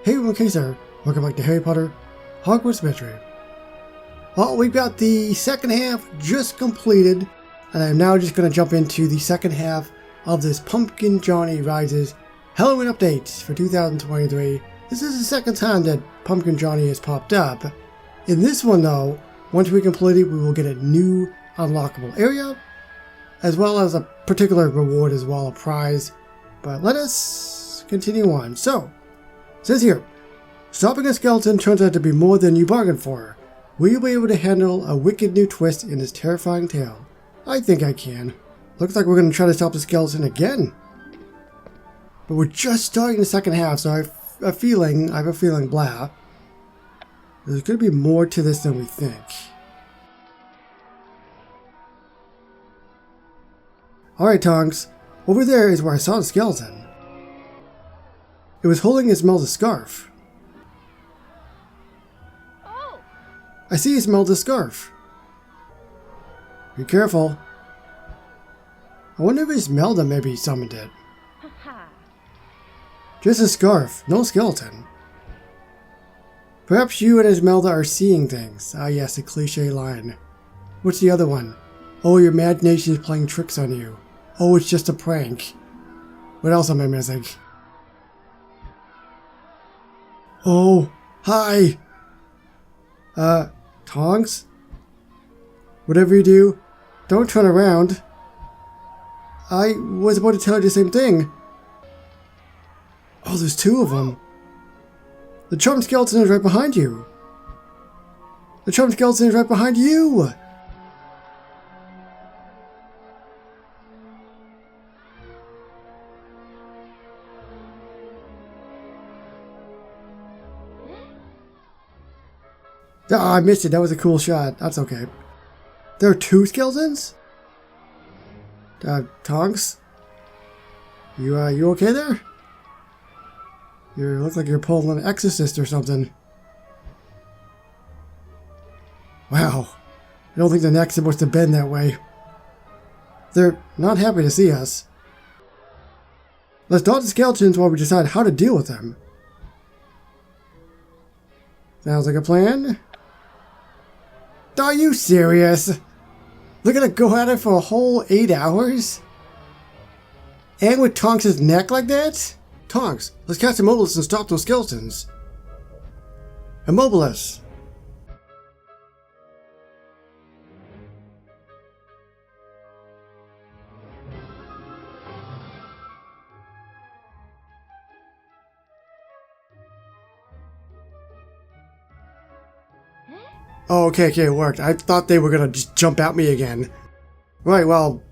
Hey everyone, Kaiser. Welcome back to Harry Potter Hogwarts Mystery. Well, we've got the second half just completed, and I'm now just going to jump into the second half of this Pumpkin Johnny Rises Halloween update for 2023. This is the second time that Pumpkin Johnny has popped up. In this one though, once we complete it, we will get a new unlockable area, as well as a particular reward as well, a prize. But let us continue on. So, it says here, stopping a skeleton turns out to be more than you bargained for. Will you be able to handle a wicked new twist in this terrifying tale? I think I can. Looks like we're going to try to stop the skeleton again. But we're just starting the second half, so I have a feeling, blah. There's going to be more to this than we think. Alright, Tonks. Over there is where I saw the skeleton. It was holding Ismelda's scarf. Oh. I see Ismelda's scarf. Be careful. I wonder if Ismelda maybe summoned it. Just a scarf, no skeleton. Perhaps you and Ismelda are seeing things. Ah yes, a cliche line. What's the other one? Oh, your imagination is playing tricks on you. Oh, it's just a prank. What else am I missing? Oh, hi! Tongs? Whatever you do, don't turn around. I was about to tell you the same thing. Oh, there's two of them. The charmed skeleton is right behind you. The charmed skeleton is right behind you! Ah, I missed it. That was a cool shot. That's okay. There are two skeletons? Tonks? You okay there? You look like you're pulling an exorcist or something. Wow. I don't think the neck's supposed to bend that way. They're not happy to see us. Let's dodge the skeletons while we decide how to deal with them. Sounds like a plan. Are you serious? They're gonna go at it for a whole 8 hours? And with Tonks' neck like that? Tonks, let's cast Immobilus and stop those skeletons. Immobilus. Oh, okay, it worked. I thought they were gonna just jump at me again. Right, well,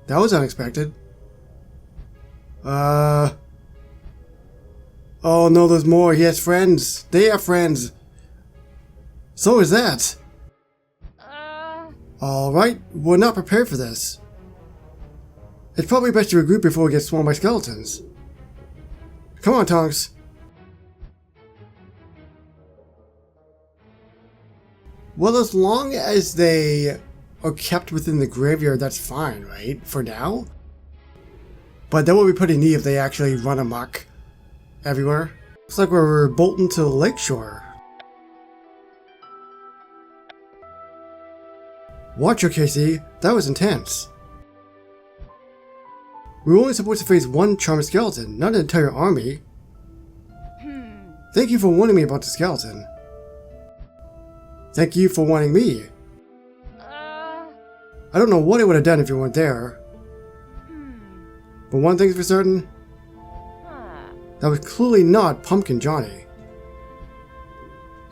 that was unexpected. Oh no, there's more. He has friends. They have friends. So is that. Alright, we're not prepared for this. It's probably best to regroup before we get swarmed by skeletons. Come on, Tonks. Well, as long as they are kept within the graveyard, that's fine, right? For now? But that would be pretty neat if they actually run amok everywhere. Looks like we're bolting to the lakeshore. Watch your KC, that was intense. We were only supposed to face one charmed skeleton, not an entire army. Thank you for warning me about the skeleton. Thank you for warning me. I don't know what it would have done if you weren't there. But one thing's for certain. That was clearly not Pumpkin Johnny.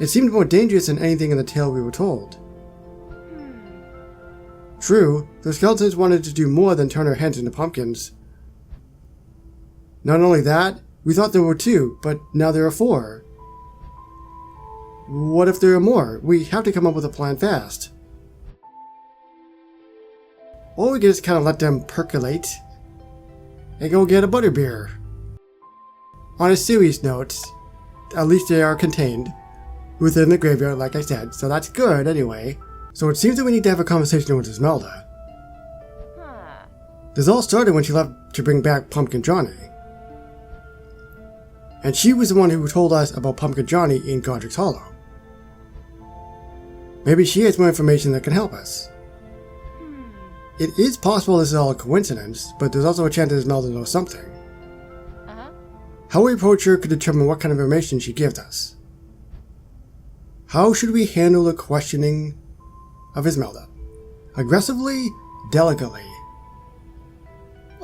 It seemed more dangerous than anything in the tale we were told. True, the skeletons wanted to do more than turn our heads into pumpkins. Not only that, we thought there were two, but now there are four. What if there are more? We have to come up with a plan fast. Or we can just kind of let them percolate and go get a butterbeer. On a serious note, at least they are contained within the graveyard, like I said, so that's good anyway. So it seems that we need to have a conversation with Ismelda. This all started when she left to bring back Pumpkin Johnny. and she was the one who told us about Pumpkin Johnny in Godric's Hollow. Maybe she has more information that can help us. It is possible this is all a coincidence, but there's also a chance that Ismelda knows something. How we approach her could determine what kind of information she gives us. How should we handle the questioning of Ismelda? Aggressively? Delicately?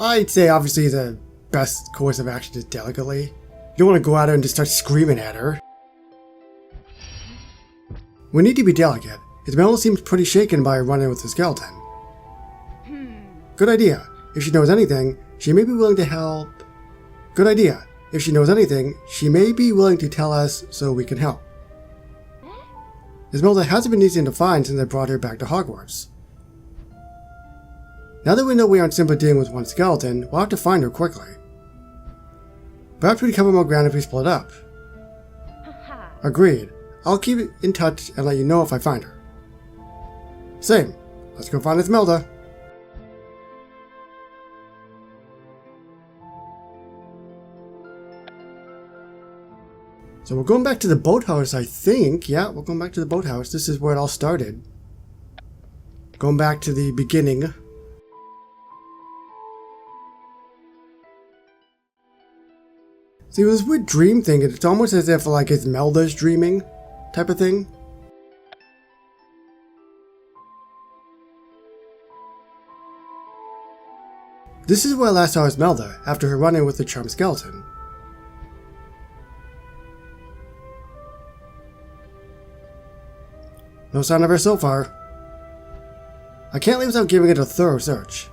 I'd say obviously the best course of action is delicately. You don't want to go at her and just start screaming at her. We need to be delicate. Ismelda seems pretty shaken by her run-in with the skeleton. Good idea. If she knows anything, she may be willing to help. Good idea. If she knows anything, she may be willing to tell us so we can help. Ismelda hasn't been easy to find since I brought her back to Hogwarts. Now that we know we aren't simply dealing with one skeleton, we'll have to find her quickly. Perhaps we'd cover more ground if we split up. Agreed. I'll keep in touch and let you know if I find her. Same. Let's go find Ismelda. So we're going back to the boathouse, I think. Yeah, we're going back to the boathouse. This is where it all started. Going back to the beginning. See, with this weird dream thing, it's almost as if like Ismelda's dreaming type of thing. This is where I last saw Ismelda, after her run-in with the charmed skeleton. No sign of her so far. I can't leave without giving it a thorough search.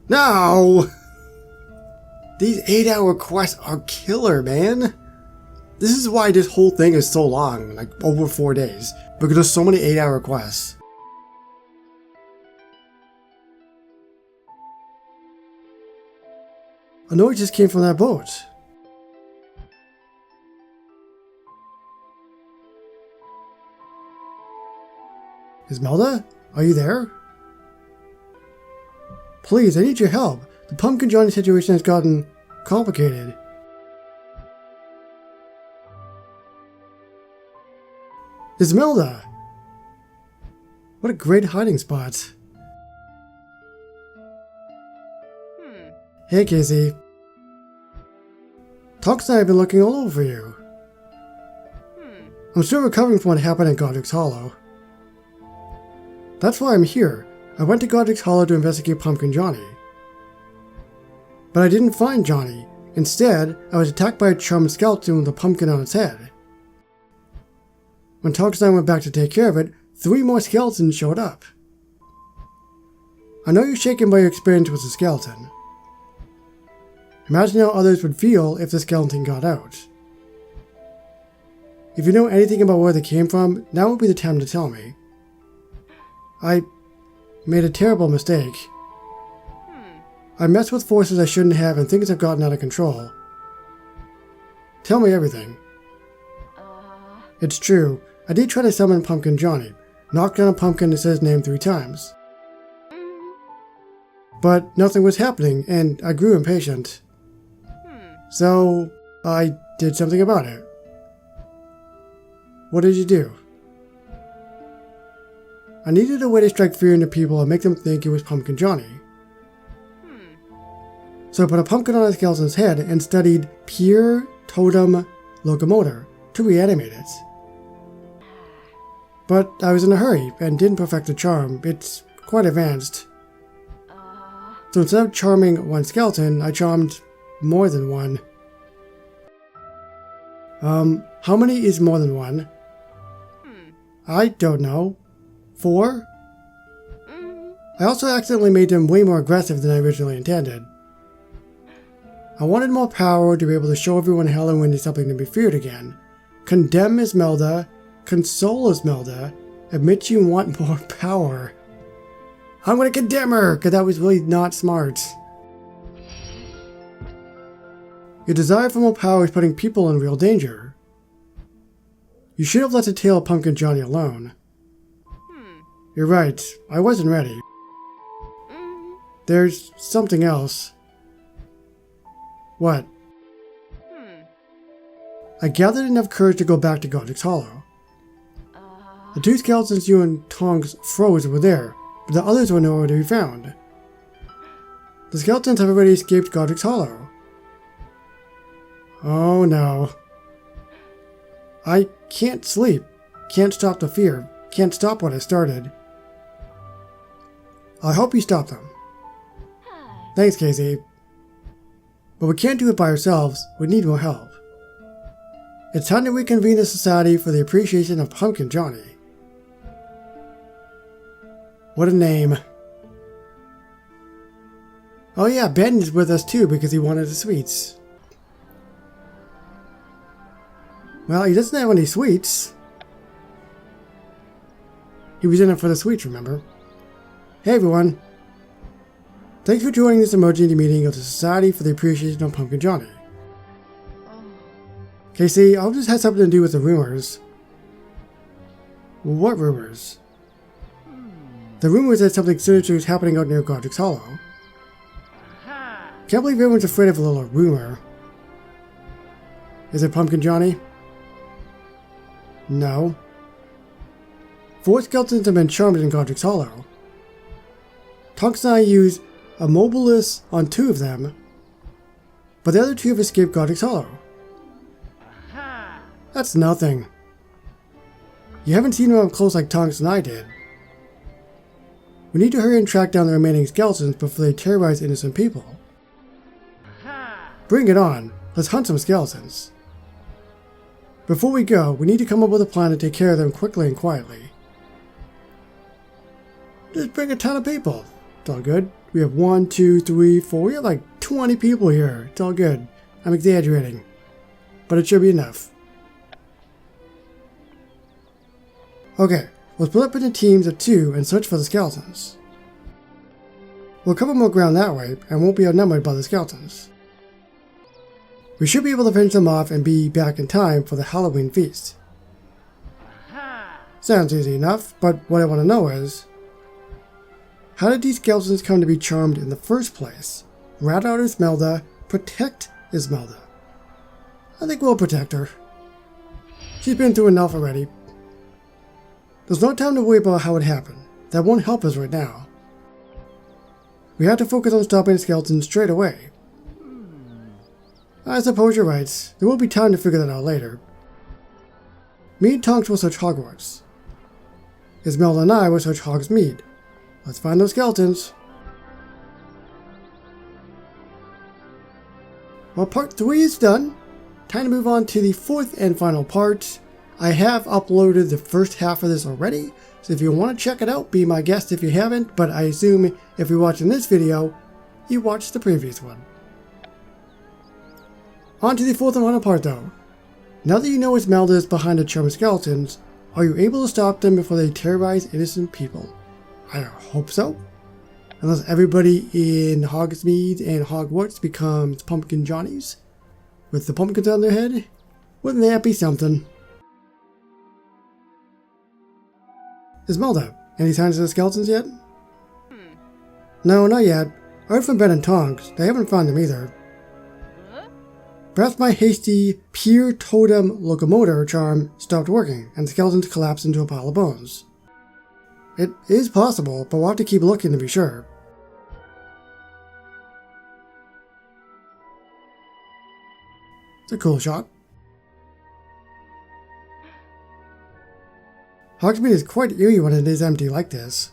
No! These 8-hour quests are killer, man. This is why this whole thing is so long, like over 4 days. Because there's so many 8-hour quests. A noise just came from that boat. Ismelda? Are you there? Please, I need your help. The Pumpkin Johnny situation has gotten complicated. Ismelda! What a great hiding spot. Hey, Casey. Tox and I have been looking all over you. I'm still recovering from what happened in Godric's Hollow. That's why I'm here. I went to Godric's Hollow to investigate Pumpkin Johnny. But I didn't find Johnny. Instead, I was attacked by a charmed skeleton with a pumpkin on its head. When Tox and I went back to take care of it, 3 more skeletons showed up. I know you're shaken by your experience with the skeleton. Imagine how others would feel if the skeleton got out. If you know anything about where they came from, now would be the time to tell me. I made a terrible mistake. I messed with forces I shouldn't have and things have gotten out of control. Tell me everything. It's true. I did try to summon Pumpkin Johnny, knocked down a pumpkin that said his name 3 times. But nothing was happening and I grew impatient. So I did something about it. What did you do? I needed a way to strike fear into people and make them think it was Pumpkin Johnny. So I put a pumpkin on a skeleton's head and studied Pure Totem Locomotor to reanimate it. But I was in a hurry and didn't perfect the charm. It's quite advanced. So instead of charming one skeleton, I charmed more than one. How many is more than one? I don't know. 4? I also accidentally made him way more aggressive than I originally intended. I wanted more power to be able to show everyone Halloween is something to be feared again. Condemn Ismelda, console Ismelda, admit you want more power. I'm gonna condemn her, because that was really not smart. Your desire for more power is putting people in real danger. You should have let the tale of Pumpkin Johnny alone. You're right, I wasn't ready. there's something else. What? I gathered enough courage to go back to Godric's Hollow. The two skeletons you and Tonks froze were there, but the others were nowhere to be found. The skeletons have already escaped Godric's Hollow. Oh no. I can't sleep. Can't stop the fear. Can't stop what I started. I'll help you stop them. Thanks, Casey. But we can't do it by ourselves. We need more help. It's time to reconvene the Society for the Appreciation of Pumpkin Johnny. What a name. Oh yeah, Ben is with us too because he wanted the sweets. Well, he doesn't have any sweets. He was in it for the sweets, remember? Hey everyone. Thanks for joining this emergency meeting of the Society for the Appreciation of Pumpkin Johnny. Casey, I'll just have something to do with the rumors. What rumors? The rumors that something sinister is happening out near Godric's Hollow. Can't believe everyone's afraid of a little rumor. Is it Pumpkin Johnny? No. 4 skeletons have been charmed in Godric's Hollow. Tonks and I used a mobilus on 2 of them, but the other 2 have escaped Godric's Hollow. That's nothing. You haven't seen them up close like Tonks and I did. We need to hurry and track down the remaining skeletons before they terrorize innocent people. Bring it on. Let's hunt some skeletons. Before we go, we need to come up with a plan to take care of them quickly and quietly. Just bring a ton of people. It's all good. We have 1, 2, 3, 4. We have like 20 people here. It's all good. I'm exaggerating. But it should be enough. Okay, we'll split up into teams of 2 and search for the skeletons. We'll cover more ground that way and won't be outnumbered by the skeletons. We should be able to finish them off and be back in time for the Halloween feast. Sounds easy enough, but what I want to know is, how did these skeletons come to be charmed in the first place? Rat out Ismelda, protect Ismelda. I think we'll protect her. She's been through enough already. There's no time to worry about how it happened. That won't help us right now. We have to focus on stopping the skeletons straight away. I suppose you're right. There will be time to figure that out later. Me and Tonks will search Hogwarts. Ismelda and I will search Hogsmeade. Let's find those skeletons. Well, part 3 is done. Time to move on to the 4th and final part. I have uploaded the first half of this already, so if you want to check it out, be my guest if you haven't, but I assume if you're watching this video, you watched the previous one. On to the 4th and final part though. Now that you know Ismelda is behind the charmed skeletons, are you able to stop them before they terrorize innocent people? I hope so. Unless everybody in Hogsmeade and Hogwarts becomes Pumpkin Johnnies with the pumpkins on their head. Wouldn't that be something? Ismelda, any signs of the skeletons yet? No, not yet. I heard from Ben and Tonks. They haven't found them either. Perhaps my hasty Pier Totem Locomotor charm stopped working and the skeletons collapsed into a pile of bones. It is possible, but we'll have to keep looking to be sure. It's a cool shot. Hogsmeade is quite eerie when it is empty like this.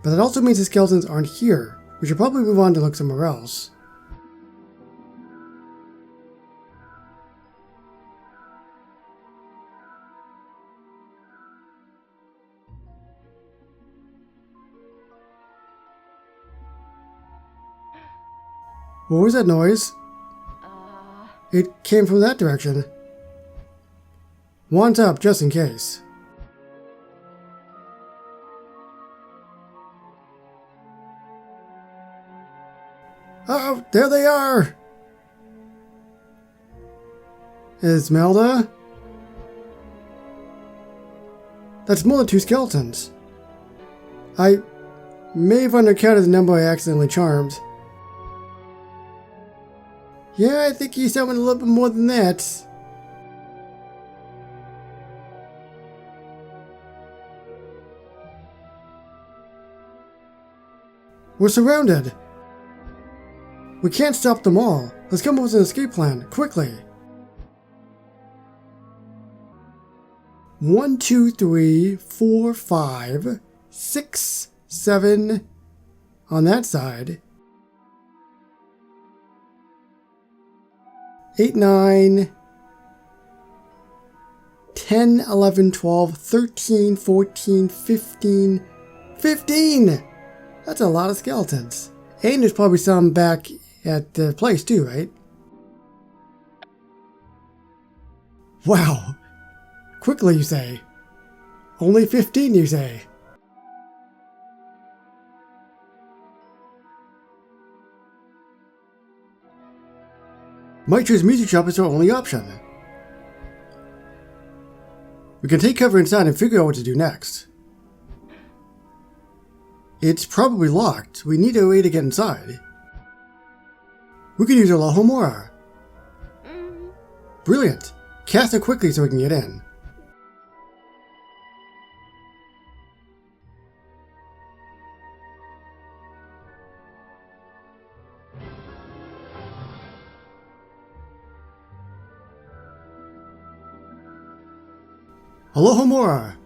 But that also means the skeletons aren't here. We should probably move on to look somewhere else. What was that noise? It came from that direction. Wands up, just in case. Oh, there they are! Ismelda? That's more than 2 skeletons. May have undercounted the number I accidentally charmed. Yeah, I think he summoned a little bit more than that. We're surrounded. We can't stop them all. Let's come up with an escape plan, quickly. 1, 2, 3, 4, 5, 6, 7 on that side. 8, 9, 10, 11, 12, 13, 14, 15, 15! That's a lot of skeletons. And there's probably some back at the place too, right? Wow. Quickly, you say. Only 15, you say. Mitra's music shop is our only option. We can take cover inside and figure out what to do next. It's probably locked. We need a way to get inside. We could use Alohomora. Brilliant. Cast it quickly so we can get in. Alohomora.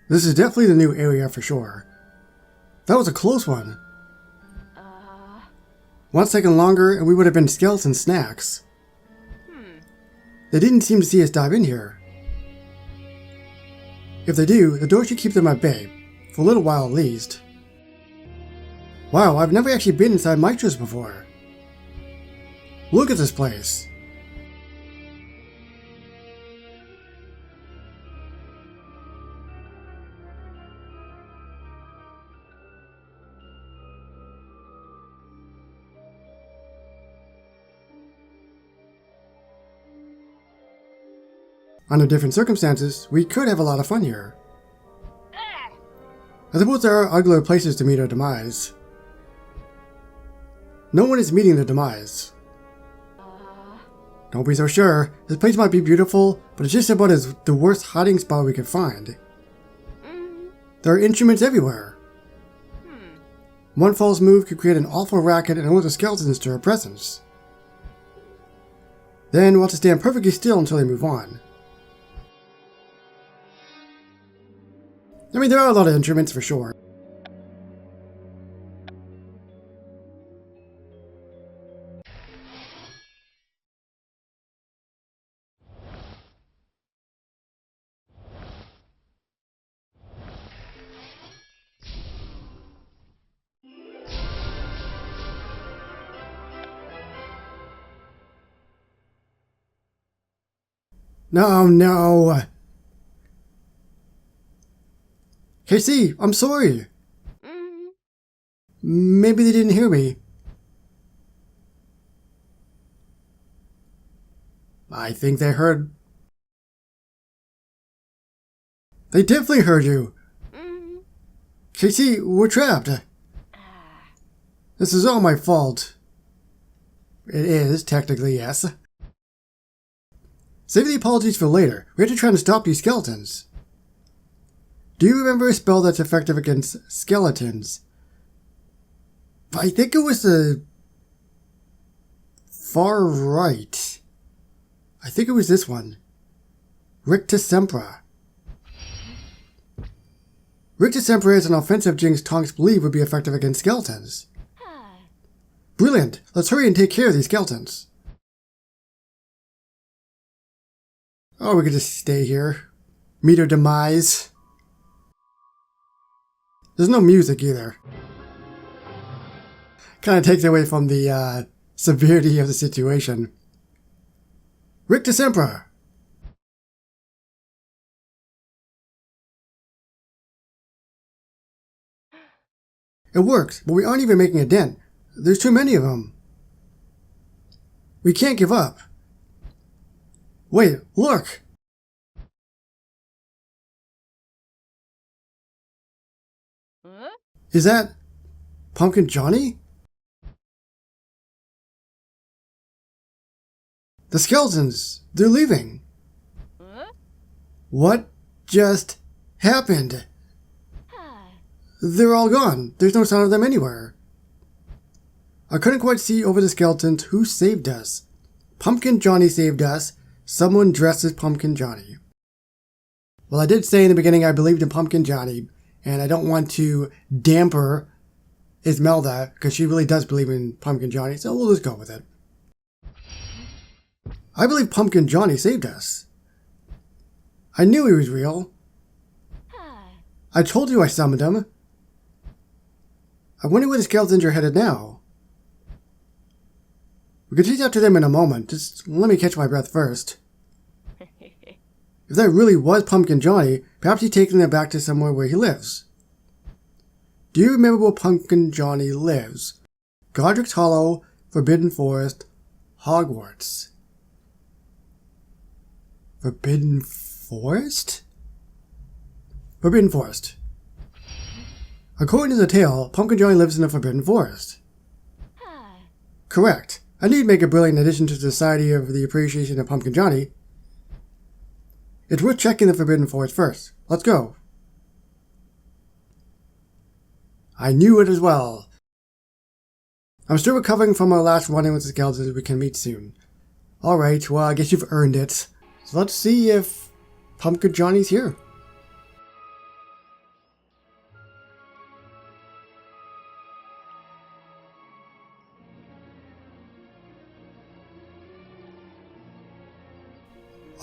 This is definitely the new area for sure. That was a close one. 1 second longer and we would have been skeleton snacks. They didn't seem to see us dive in here. If they do, the door should keep them at bay, for a little while at least. Wow, I've never actually been inside Mitra's before. Look at this place. Under different circumstances, we could have a lot of fun here. I suppose there are uglier places to meet our demise. No one is meeting their demise. Don't be so sure. This place might be beautiful, but it's just about as the worst hiding spot we could find. There are instruments everywhere. One false move could create an awful racket and alert the skeletons to our presence. Then we'll have to stand perfectly still until they move on. I mean, there are a lot of instruments for sure. No. KC, I'm sorry. Maybe they didn't hear me. I think they heard. They definitely heard you. KC, we're trapped. This is all my fault. It is, technically, yes. Save the apologies for later. We have to try to stop these skeletons. Do you remember a spell that's effective against skeletons? I think it was the far right. I think it was this one. Ricta Sempra. Ricta Sempra is an offensive jinx Tonks believe would be effective against skeletons. Brilliant! Let's hurry and take care of these skeletons. Oh, we could just stay here. Meet our demise. There's no music either. Kind of takes away from the severity of the situation. Ricta Sempra. It works, but we aren't even making a dent. There's too many of them. We can't give up. Wait, look! Is that Pumpkin Johnny? The skeletons! They're leaving! What just happened? They're all gone. There's no sign of them anywhere. I couldn't quite see over the skeletons who saved us. Pumpkin Johnny saved us. Someone dressed as Pumpkin Johnny. Well, I did say in the beginning I believed in Pumpkin Johnny, and I don't want to damper Ismelda, because she really does believe in Pumpkin Johnny, so we'll just go with it. I believe Pumpkin Johnny saved us. I knew he was real. I told you I summoned him. I wonder where the skeletons are headed now. We can reach out to them in a moment. Just let me catch my breath first. If that really was Pumpkin Johnny, perhaps he's taking them back to somewhere where he lives. Do you remember where Pumpkin Johnny lives? Godric's Hollow, Forbidden Forest, Hogwarts. Forbidden Forest? Forbidden Forest. According to the tale, Pumpkin Johnny lives in the Forbidden Forest. Correct. I need to make a brilliant addition to the Society of the Appreciation of Pumpkin Johnny. It's worth checking the Forbidden Forest first. Let's go. I knew it as well. I'm still recovering from our last run-in with the skeletons. We can meet soon. Alright, well, I guess you've earned it. So let's see if Pumpkin Johnny's here.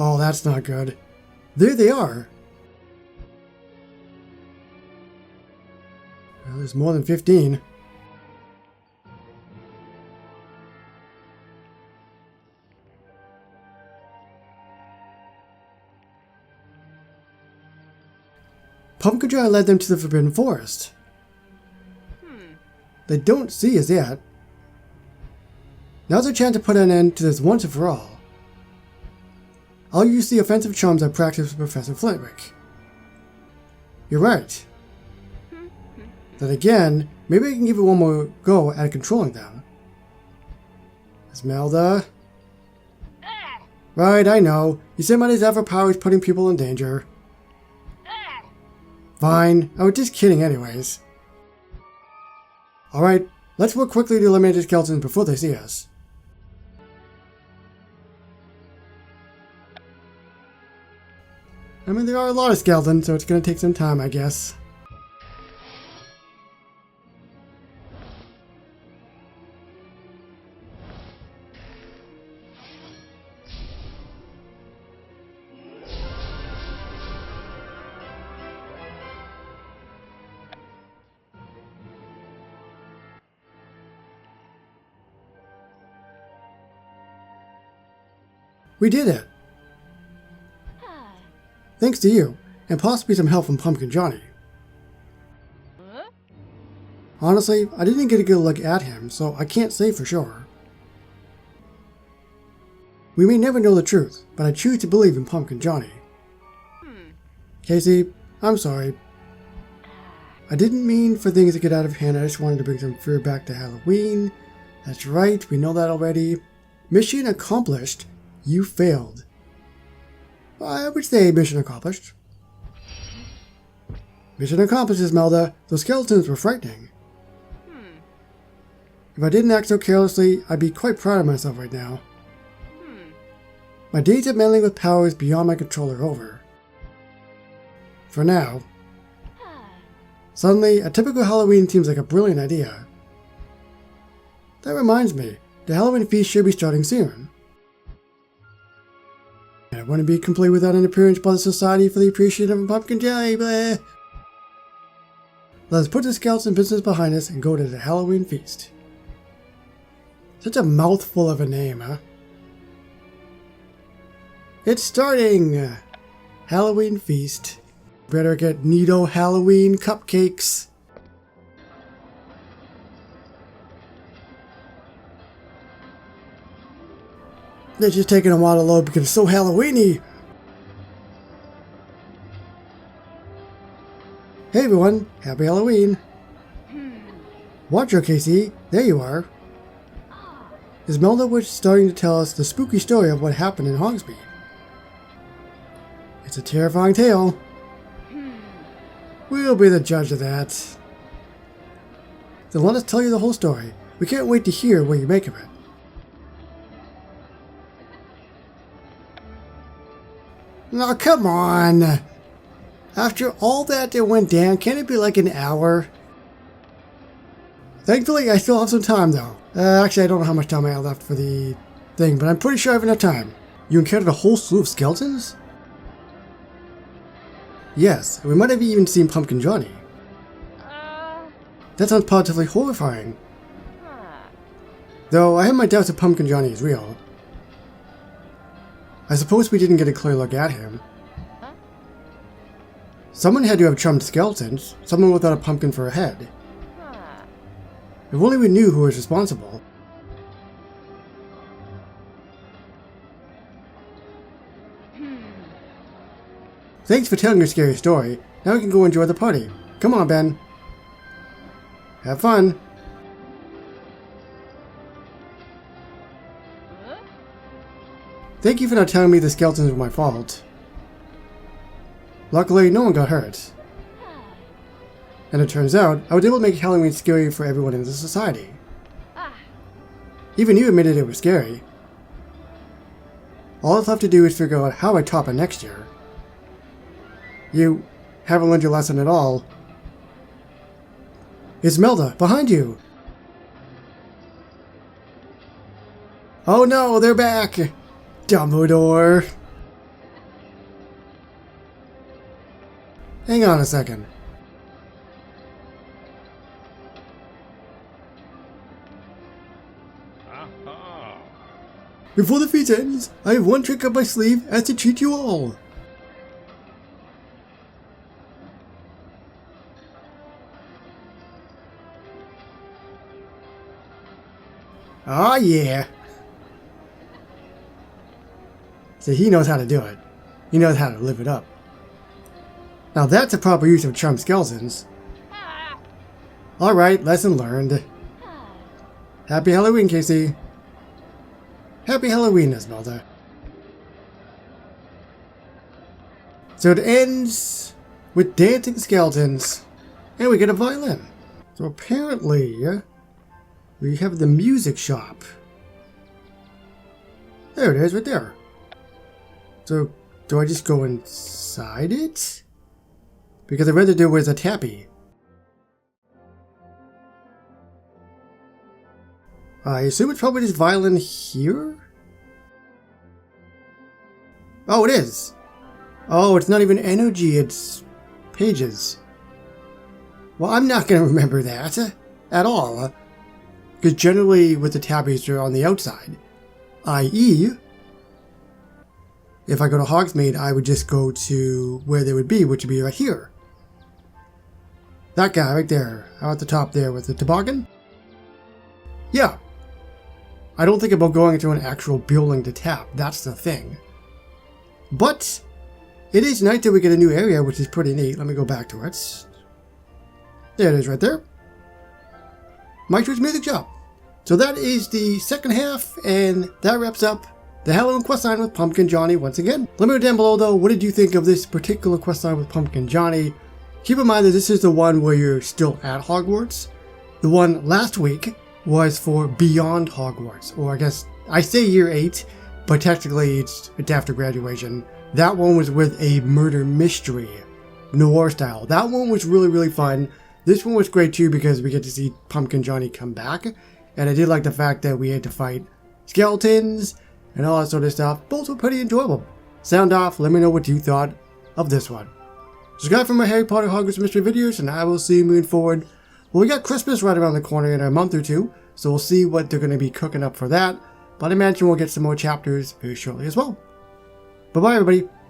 Oh, that's not good. There they are. Well, there's more than 15. Pumpkin Johnny led them to the Forbidden Forest. They don't see us yet. Now's our chance to put an end to this once and for all. I'll use the offensive charms I practiced with Professor Flitwick. You're right. Then again, maybe I can give it one more go at controlling them. Ismelda? Right, I know. You said my desire for power is putting people in danger. Fine, I was just kidding anyways. Alright, let's work quickly to eliminate the skeletons before they see us. I mean, there are a lot of skeletons, so it's going to take some time, I guess. We did it! Thanks to you, and possibly some help from Pumpkin Johnny. Honestly, I didn't get a good look at him, so I can't say for sure. We may never know the truth, but I choose to believe in Pumpkin Johnny. Casey, I'm sorry. I didn't mean for things to get out of hand. I just wanted to bring some fear back to Halloween. That's right, we know that already. Mission accomplished. You failed. I would say mission accomplished. Mission accomplished, Ismelda. Those skeletons were frightening. If I didn't act so carelessly, I'd be quite proud of myself right now. My days of meddling with powers beyond my control are over. For now. Suddenly, a typical Halloween seems like a brilliant idea. That reminds me, the Halloween feast should be starting soon. And it wouldn't be complete without an appearance by the Society for the Appreciation of Pumpkin Johnny. Blah. Let's put the skeleton business behind us and go to the Halloween feast. Such a mouthful of a name, huh? It's starting! Halloween feast. Better get neato Halloween cupcakes. They're just taking a while to load because it's so Halloweeny. Hey everyone, happy Halloween. Watch your KC, there you are. Ismelda was starting to tell us the spooky story of what happened in Hogsmeade. It's a terrifying tale. We'll be the judge of that. Then let us tell you the whole story. We can't wait to hear what you make of it. Now come on! After all that went down, can't it be like an hour? Thankfully, I still have some time though. Actually, I don't know how much time I have left for the thing, but I'm pretty sure I have enough time. You encountered a whole slew of skeletons? Yes, we might have even seen Pumpkin Johnny. That sounds positively horrifying. Though I have my doubts if Pumpkin Johnny is real. I suppose we didn't get a clear look at him. Someone had to have chummed skeletons, someone without a pumpkin for a head. If only we knew who was responsible. Thanks for telling your scary story. Now we can go enjoy the party. Come on, Ben. Have fun. Thank you for not telling me the skeletons were my fault. Luckily, no one got hurt. And it turns out, I was able to make Halloween scary for everyone in the society. Even you admitted it was scary. All I've left to do is figure out how I top it next year. You haven't learned your lesson at all. Ismelda, behind you! Oh no, they're back! Dumbledore! Hang on a second. Before the feast ends, I have one trick up my sleeve as to cheat you all. Oh yeah. So he knows how to do it. He knows how to live it up. Now that's a proper use of charm skeletons. Alright, lesson learned. Happy Halloween, Casey. Happy Halloween, Ismelda. So it ends with dancing skeletons, and we get a violin. So apparently, we have the music shop. There it is, right there. So, do I just go inside it? Because I read that there was a tappy. I assume it's probably this violin here? Oh, it is! Oh, it's not even energy, it's pages. Well, I'm not going to remember that at all. Because generally with the tabbies they're on the outside. I.e., if I go to Hogsmeade, I would just go to where they would be, which would be right here. That guy right there, out at the top there with the toboggan? Yeah. I don't think about going into an actual building to tap, that's the thing. But it is nice that we get a new area, which is pretty neat. Let me go back to it. There it is right there. My choice music shop. So that is the second half, and that wraps up the Halloween questline with Pumpkin Johnny once again. Let me know down below though, what did you think of this particular questline with Pumpkin Johnny? Keep in mind that this is the one where you're still at Hogwarts. The one last week was for Beyond Hogwarts, or I guess I say year 8, but technically it's after graduation. That one was with a murder mystery, noir style. That one was really fun. This one was great too because we get to see Pumpkin Johnny come back, and I did like the fact that we had to fight skeletons and all that sort of stuff. Both were pretty enjoyable. Sound off, let me know what you thought of this one. Subscribe for more Harry Potter Hogwarts mystery videos, and I will see you moving forward. Well, we got Christmas right around the corner in a month or two, so we'll see what they're going to be cooking up for that. But I imagine we'll get some more chapters very shortly as well. Bye-bye, everybody.